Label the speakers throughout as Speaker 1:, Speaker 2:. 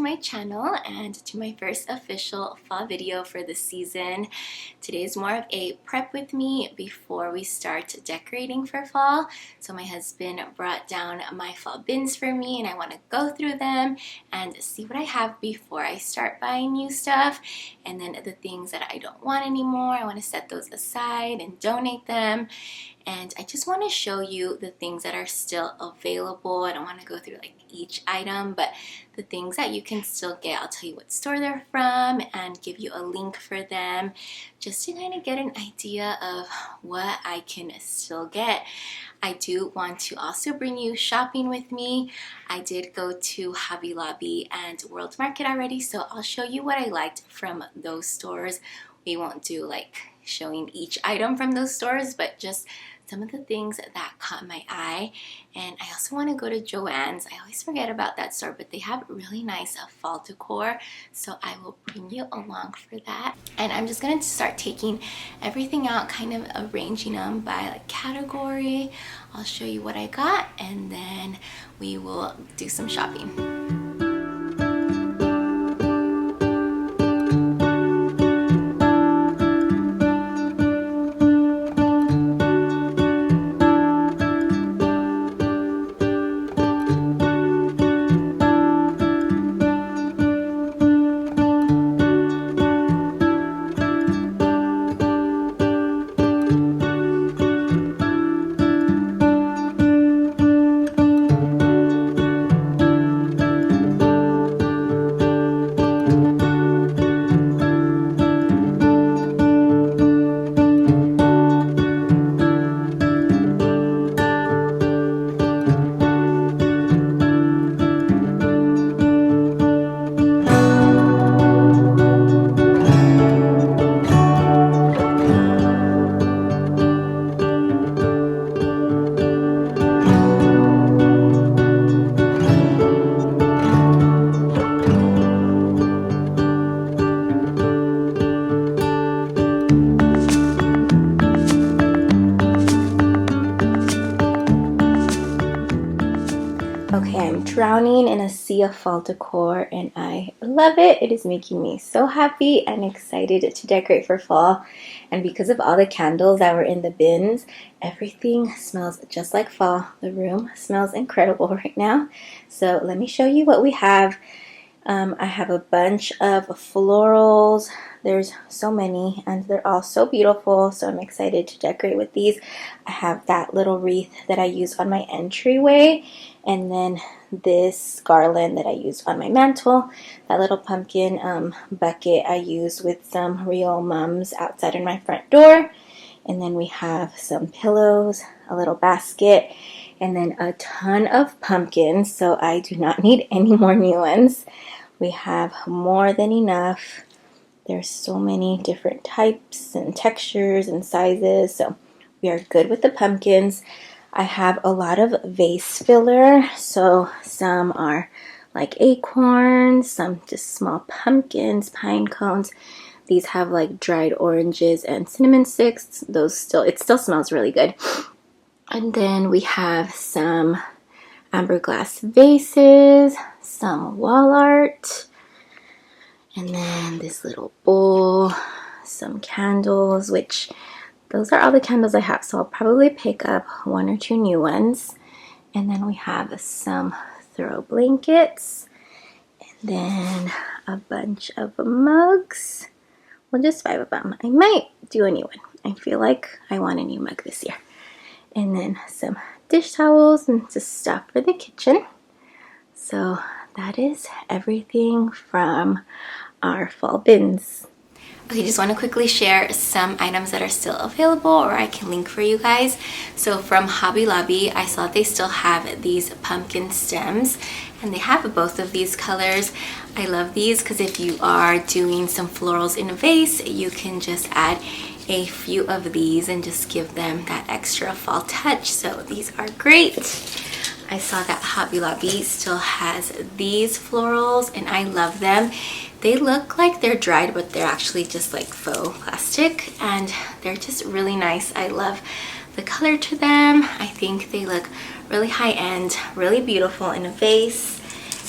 Speaker 1: my channel and to my first official fall video for the season. Today is more of a prep with me before we start decorating for fall. So my husband brought down my fall bins for me and I want to go through them and see what I have before I start buying new stuff. And then the things that I don't want anymore, I want to set those aside and donate them. And I just want to show you the things that are still available. I don't want to go through like each item, but the things that you can still get, I'll tell you what store they're from and give you a link for them just to kind of get an idea of what I can still get. I do want to also bring you shopping with me. I did go to Hobby Lobby and World Market already, so I'll show you what I liked from those stores. We won't do like showing each item from those stores, but just some of the things that caught my eye. And I also want to go to Joann's. I always forget about that store, but they have really nice fall decor, so I will bring you along for that. And I'm just going to start taking everything out, kind of arranging them by like category. I'll show you what I got and then we will do some shopping. Okay, I'm drowning in a sea of fall decor and I love it. It is making me so happy and excited to decorate for fall. And because of all the candles that were in the bins, everything smells just like fall. The room smells incredible right now. So let me show you what we have. I have a bunch of florals. There's so many and they're all so beautiful, so I'm excited to decorate with these. I have that little wreath that I use on my entryway, and then this garland that I use on my mantle. That little pumpkin bucket I use with some real mums outside in my front door. And then we have some pillows, a little basket, and then a ton of pumpkins, so I do not need any more new ones. We have more than enough. There's so many different types and textures and sizes, so we are good with the pumpkins. I have a lot of vase filler, so some are like acorns, some just small pumpkins, pine cones. These have like dried oranges and cinnamon sticks. It still smells really good. And then we have some amber glass vases, some wall art, and then this little bowl, some candles, which those are all the candles I have, so I'll probably pick up one or two new ones. And then we have some throw blankets, and then a bunch of mugs. Well, just 5 of them. I might do a new one. I feel like I want a new mug this year. And then some dish towels and just stuff for the kitchen. So that is everything from our fall bins. Okay, just want to quickly share some items that are still available or I can link for you guys. So from Hobby Lobby, I saw they still have these pumpkin stems and they have both of these colors. I love these because if you are doing some florals in a vase, you can just add a few of these and just give them that extra fall touch. So these are great. I saw that Hobby Lobby still has these florals and I love them. They look like they're dried, but they're actually just like faux plastic and they're just really nice. I love the color to them. I think they look really high-end, really beautiful in a vase.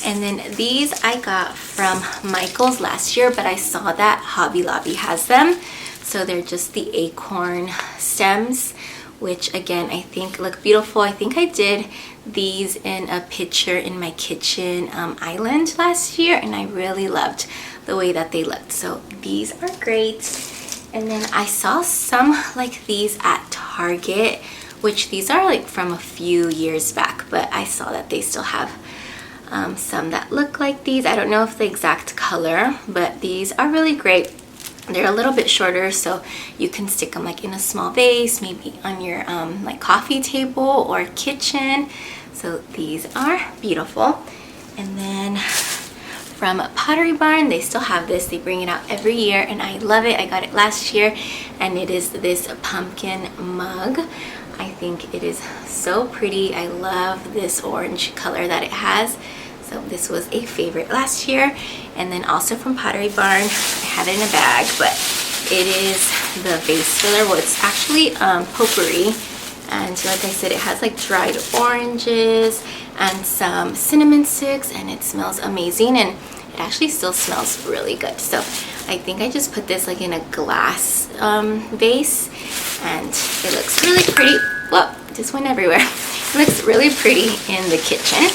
Speaker 1: And then these I got from Michael's last year, but I saw that Hobby Lobby has them. So they're just the acorn stems, which again, I think look beautiful. I think I did these in a picture in my kitchen island last year, and I really loved the way that they looked. So these are great. And then I saw some like these at Target, which these are like from a few years back, but I saw that they still have some that look like these. I don't know if the exact color, but these are really great. They're a little bit shorter, so you can stick them like in a small vase, maybe on your like coffee table or kitchen. So these are beautiful. And then from Pottery Barn, they still have this. They bring it out every year, and I love it. I got it last year, and it is this pumpkin mug. I think it is so pretty. I love this orange color that it has. So this was a favorite last year. And then also from Pottery Barn, I had it in a bag, but it is the vase filler. Well, it's actually potpourri. And like I said, it has like dried oranges and some cinnamon sticks, and it smells amazing, and it actually still smells really good. So I think I just put this like in a glass vase, and it looks really pretty. Whoa, it just went everywhere. It looks really pretty in the kitchen.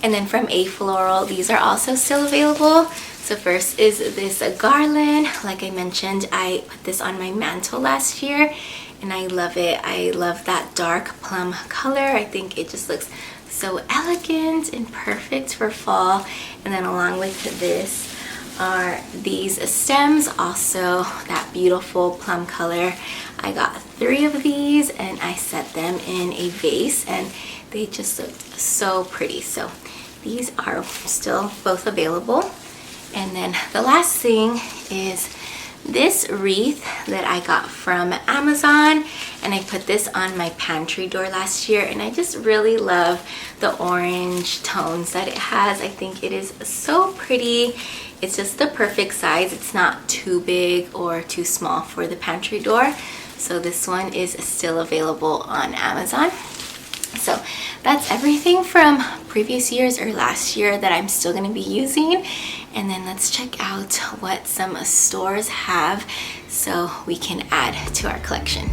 Speaker 1: And then from A Floral, these are also still available. So first is this garland. Like I mentioned, I put this on my mantle last year, and I love it. I love that dark plum color. I think it just looks so elegant and perfect for fall. And then along with this are these stems, also that beautiful plum color. I got 3 of these, and I set them in a vase, and they just looked so pretty. So these are still both available. And then the last thing is this wreath that I got from Amazon, and I put this on my pantry door last year, and I just really love the orange tones that it has. I think it is so pretty. It's just the perfect size. It's not too big or too small for the pantry door. So this one is still available on Amazon. So that's everything from previous years or last year that I'm still going to be using. And then let's check out what some stores have so we can add to our collection.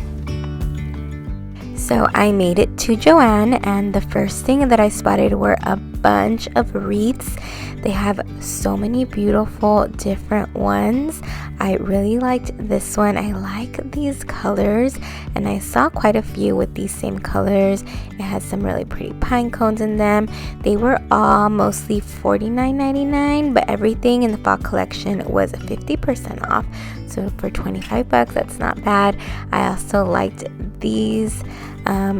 Speaker 1: So I made it to Joann, and the first thing that I spotted were a bunch of wreaths. They have so many beautiful different ones. I really liked this one. I like these colors, and I saw quite a few with these same colors. It has some really pretty pine cones in them. They were all mostly $49.99, but everything in the fall collection was 50% off. So for 25 bucks, that's not bad. I also liked these.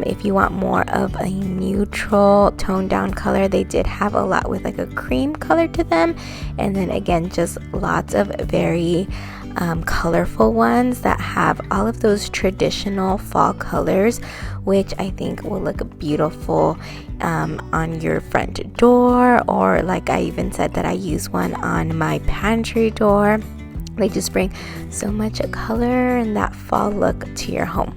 Speaker 1: If you want more of a neutral toned down color, they did have a lot with like a cream color to them, and then again just lots of very colorful ones that have all of those traditional fall colors, which I think will look beautiful on your front door, or like I even said that I use one on my pantry door. They just bring so much color and that fall look to your home.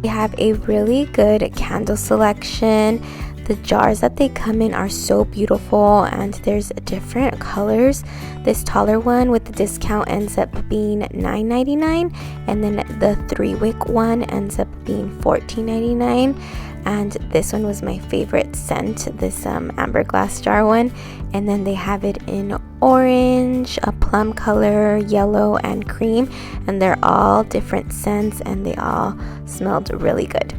Speaker 1: We have a really good candle selection. The jars that they come in are so beautiful, and there's different colors. This taller one with the discount ends up being $9.99, and then the 3-wick one ends up being $14.99. And this one was my favorite scent, this amber glass jar one. And then they have it in orange, a plum color, yellow, and cream, and they're all different scents, and they all smelled really good.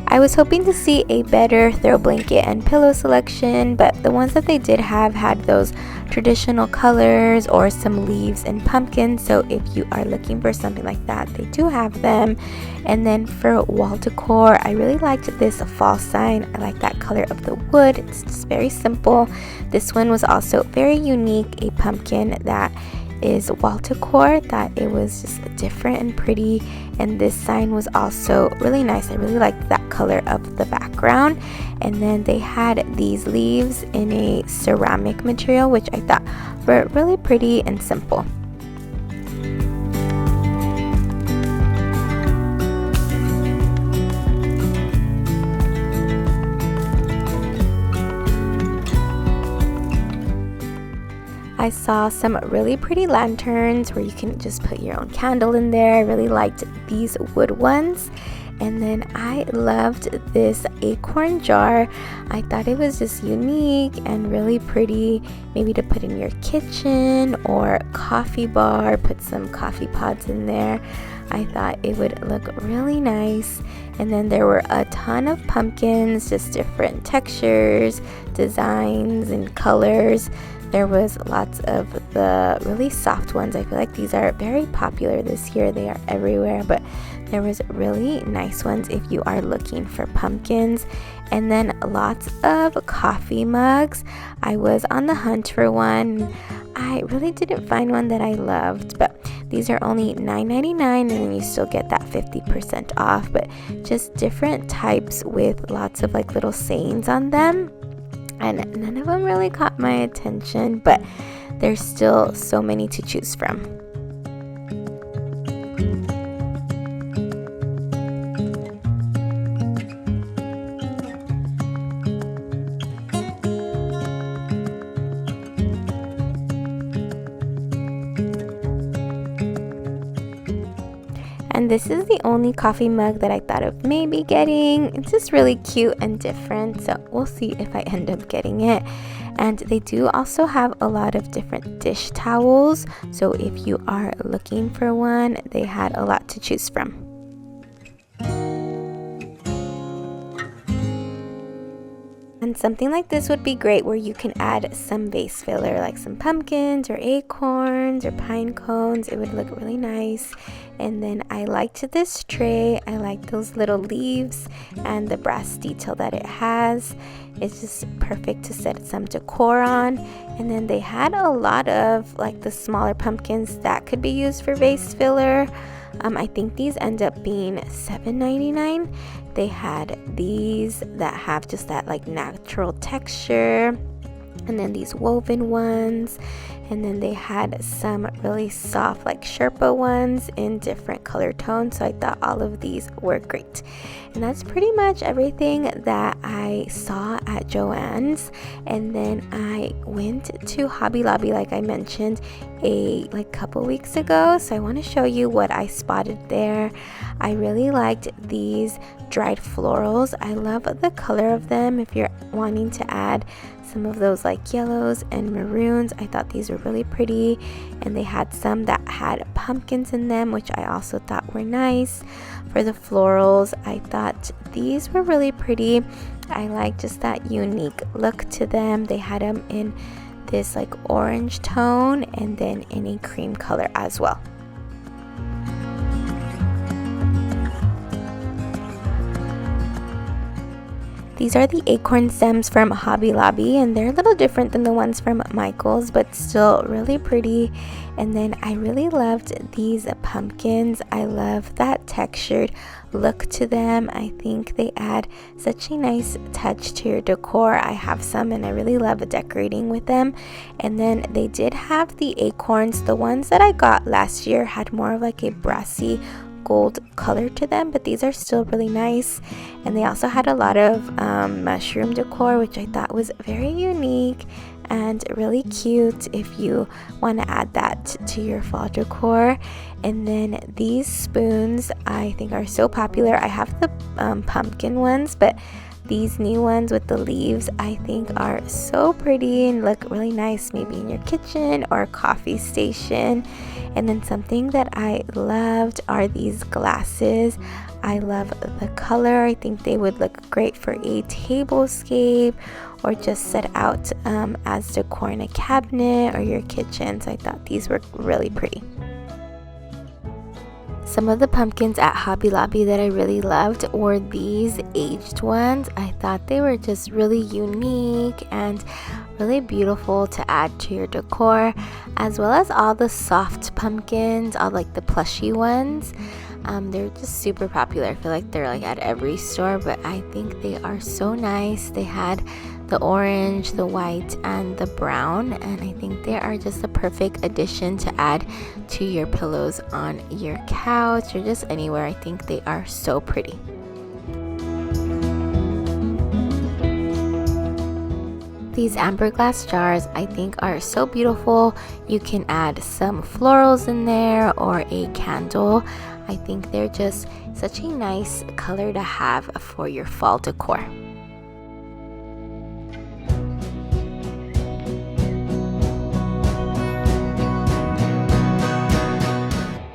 Speaker 1: I was hoping to see a better throw blanket and pillow selection, but the ones that they did have had those traditional colors or some leaves and pumpkins. So if you are looking for something like that, they do have them. And then for wall decor, I really liked this fall sign. I like that color of the wood. It's just very simple. This one was also very unique, a pumpkin that is wall decor. That it was just different and pretty, and this sign was also really nice. I really liked that color of the background. And then they had these leaves in a ceramic material, which I thought were really pretty and simple. I saw some really pretty lanterns where you can just put your own candle in there. I really liked these wood ones. And then I loved this acorn jar. I thought it was just unique and really pretty, maybe to put in your kitchen or coffee bar, put some coffee pods in there. I thought it would look really nice. And then there were a ton of pumpkins, just different textures, designs, and colors. There was lots of the really soft ones. I feel like these are very popular this year. They are everywhere, but there was really nice ones if you are looking for pumpkins. And then lots of coffee mugs. I was on the hunt for one. I really didn't find one that I loved, but these are only $9.99, and then you still get that 50% off, but just different types with lots of like little sayings on them. And none of them really caught my attention, but there's still so many to choose from. And this is the only coffee mug that I thought of maybe getting. It's just really cute and different, so we'll see if I end up getting it. And they do also have a lot of different dish towels, so if you are looking for one, they had a lot to choose from. And something like this would be great where you can add some vase filler, like some pumpkins or acorns or pine cones. It would look really nice. And then I liked this tray. I like those little leaves and the brass detail that it has. It's just perfect to set some decor on. And then they had a lot of like the smaller pumpkins that could be used for vase filler. I think these end up being $7.99. They had these that have just that like natural texture, and then these woven ones, and then they had some really soft like Sherpa ones in different color tones. So I thought all of these were great. And that's pretty much everything that I saw at Joann's. And then I went to Hobby Lobby, like I mentioned, a couple weeks ago. So I want to show you what I spotted there. I really liked these dried florals. I love the color of them. If you're wanting to add some of those like yellows and maroons, I thought these were really pretty. And they had some that had pumpkins in them, which I also thought were nice. For the florals, I thought these were really pretty. I like just that unique look to them. They had them in this like orange tone and then in a cream color as well. These are the acorn stems from Hobby Lobby, and they're a little different than the ones from Michael's, but still really pretty. And then I really loved these pumpkins. I love that textured look to them. I think they add such a nice touch to your decor. I have some and I really love decorating with them. And then they did have the acorns. The ones that I got last year had more of like a brassy gold color to them, but these are still really nice. And they also had a lot of mushroom decor, which I thought was very unique and really cute if you want to add that to your fall decor. And then these spoons I think are so popular. I have the pumpkin ones, but these new ones with the leaves I think are so pretty and look really nice maybe in your kitchen or coffee station. And then something that I loved are these glasses. I love the color. I think they would look great for a tablescape or just set out as decor in a cabinet or your kitchen. So I thought these were really pretty. Some of the pumpkins at Hobby Lobby that I really loved were these aged ones. I thought they were just really unique and really beautiful to add to your decor, as well as all the soft pumpkins, all like the plushy ones. They're just super popular. I feel like they're like at every store, but I think they are so nice. They had the orange, the white, and the brown, and I think they are just the perfect addition to add to your pillows on your couch or just anywhere. I think they are so pretty. These amber glass jars I think are so beautiful. You can add some florals in there or a candle. I think they're just such a nice color to have for your fall decor.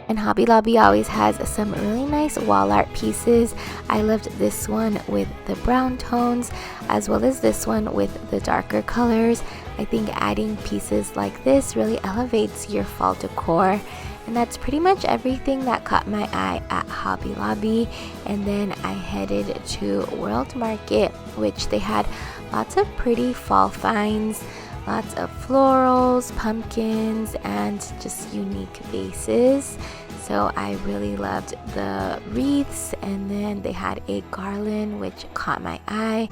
Speaker 1: And Hobby Lobby always has some really nice wall art pieces. I loved this one with the brown tones as well as this one with the darker colors. I think adding pieces like this really elevates your fall decor. And that's pretty much everything that caught my eye at Hobby Lobby. And then I headed to World Market, which they had lots of pretty fall finds. Lots of florals, pumpkins, and just unique vases. So I really loved the wreaths, and then they had a garland which caught my eye,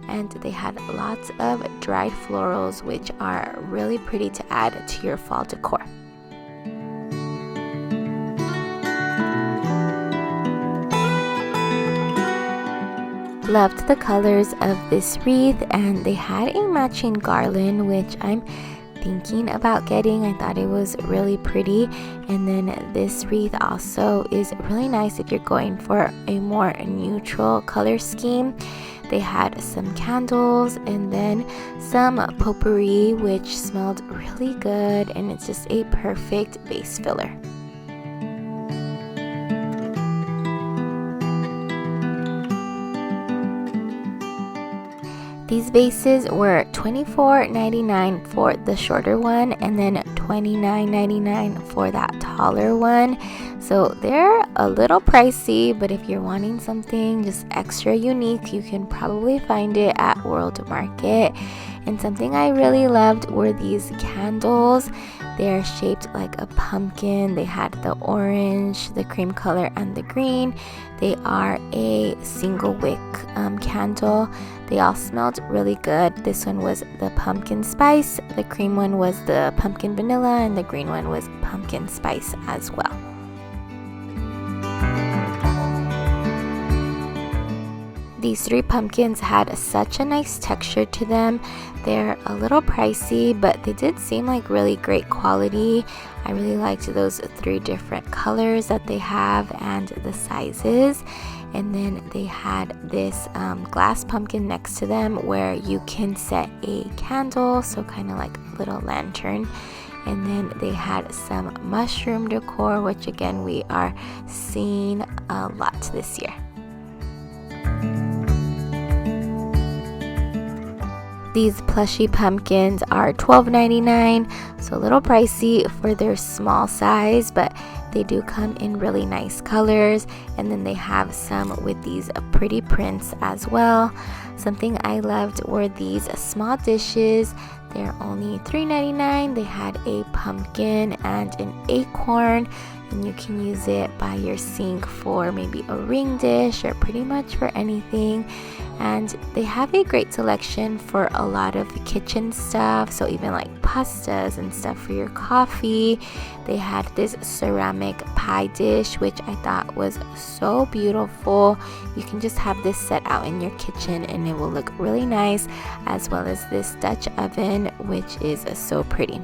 Speaker 1: and they had lots of dried florals which are really pretty to add to your fall decor. Loved the colors of this wreath, and they had a matching garland which I'm thinking about getting. I thought it was really pretty. And then this wreath also is really nice if you're going for a more neutral color scheme. They had some candles and then some potpourri which smelled really good, and it's just a perfect base filler. These vases were $24.99 for the shorter one and then $29.99 for that taller one. So they're a little pricey, but if you're wanting something just extra unique, you can probably find it at World Market. And something I really loved were these candles. They're shaped like a pumpkin. They had the orange, the cream color, and the green. They are a single wick candle. They all smelled really good. This one was the pumpkin spice, the cream one was the pumpkin vanilla, and the green one was pumpkin spice as well. These three pumpkins had such a nice texture to them. They're a little pricey, but they did seem like really great quality. I really liked those three different colors that they have and the sizes. And then they had this glass pumpkin next to them where you can set a candle, so kind of like a little lantern. And then they had some mushroom decor, which again we are seeing a lot this year. These plushy pumpkins are $12.99, so a little pricey for their small size, but they do come in really nice colors. And then they have some with these pretty prints as well. Something I loved were these small dishes. They're only $3.99. They had a pumpkin and an acorn, and you can use it by your sink for maybe a ring dish or pretty much for anything. And they have a great selection for a lot of kitchen stuff, so even like pastas and stuff for your coffee. They had this ceramic pie dish which I thought was so beautiful. You can just have this set out in your kitchen and it will look really nice, as well as this Dutch oven which is so pretty.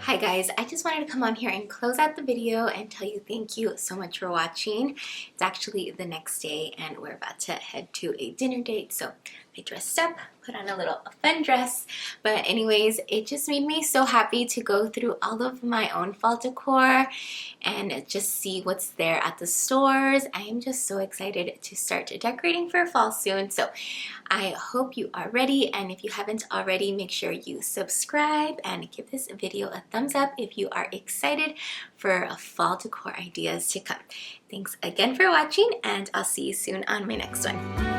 Speaker 1: Hi guys, I just wanted to come on here and close out the video and tell you thank you so much for watching. It's actually the next day and we're about to head to a dinner date, so I dressed up, put on a little fun dress. But anyways, it just made me so happy to go through all of my own fall decor and just see what's there at the stores. I am just so excited to start decorating for fall soon, so I hope you are ready, and if you haven't already, make sure you subscribe and give this video a thumbs up if you are excited for fall decor ideas to come. Thanks again for watching, and I'll see you soon on my next one.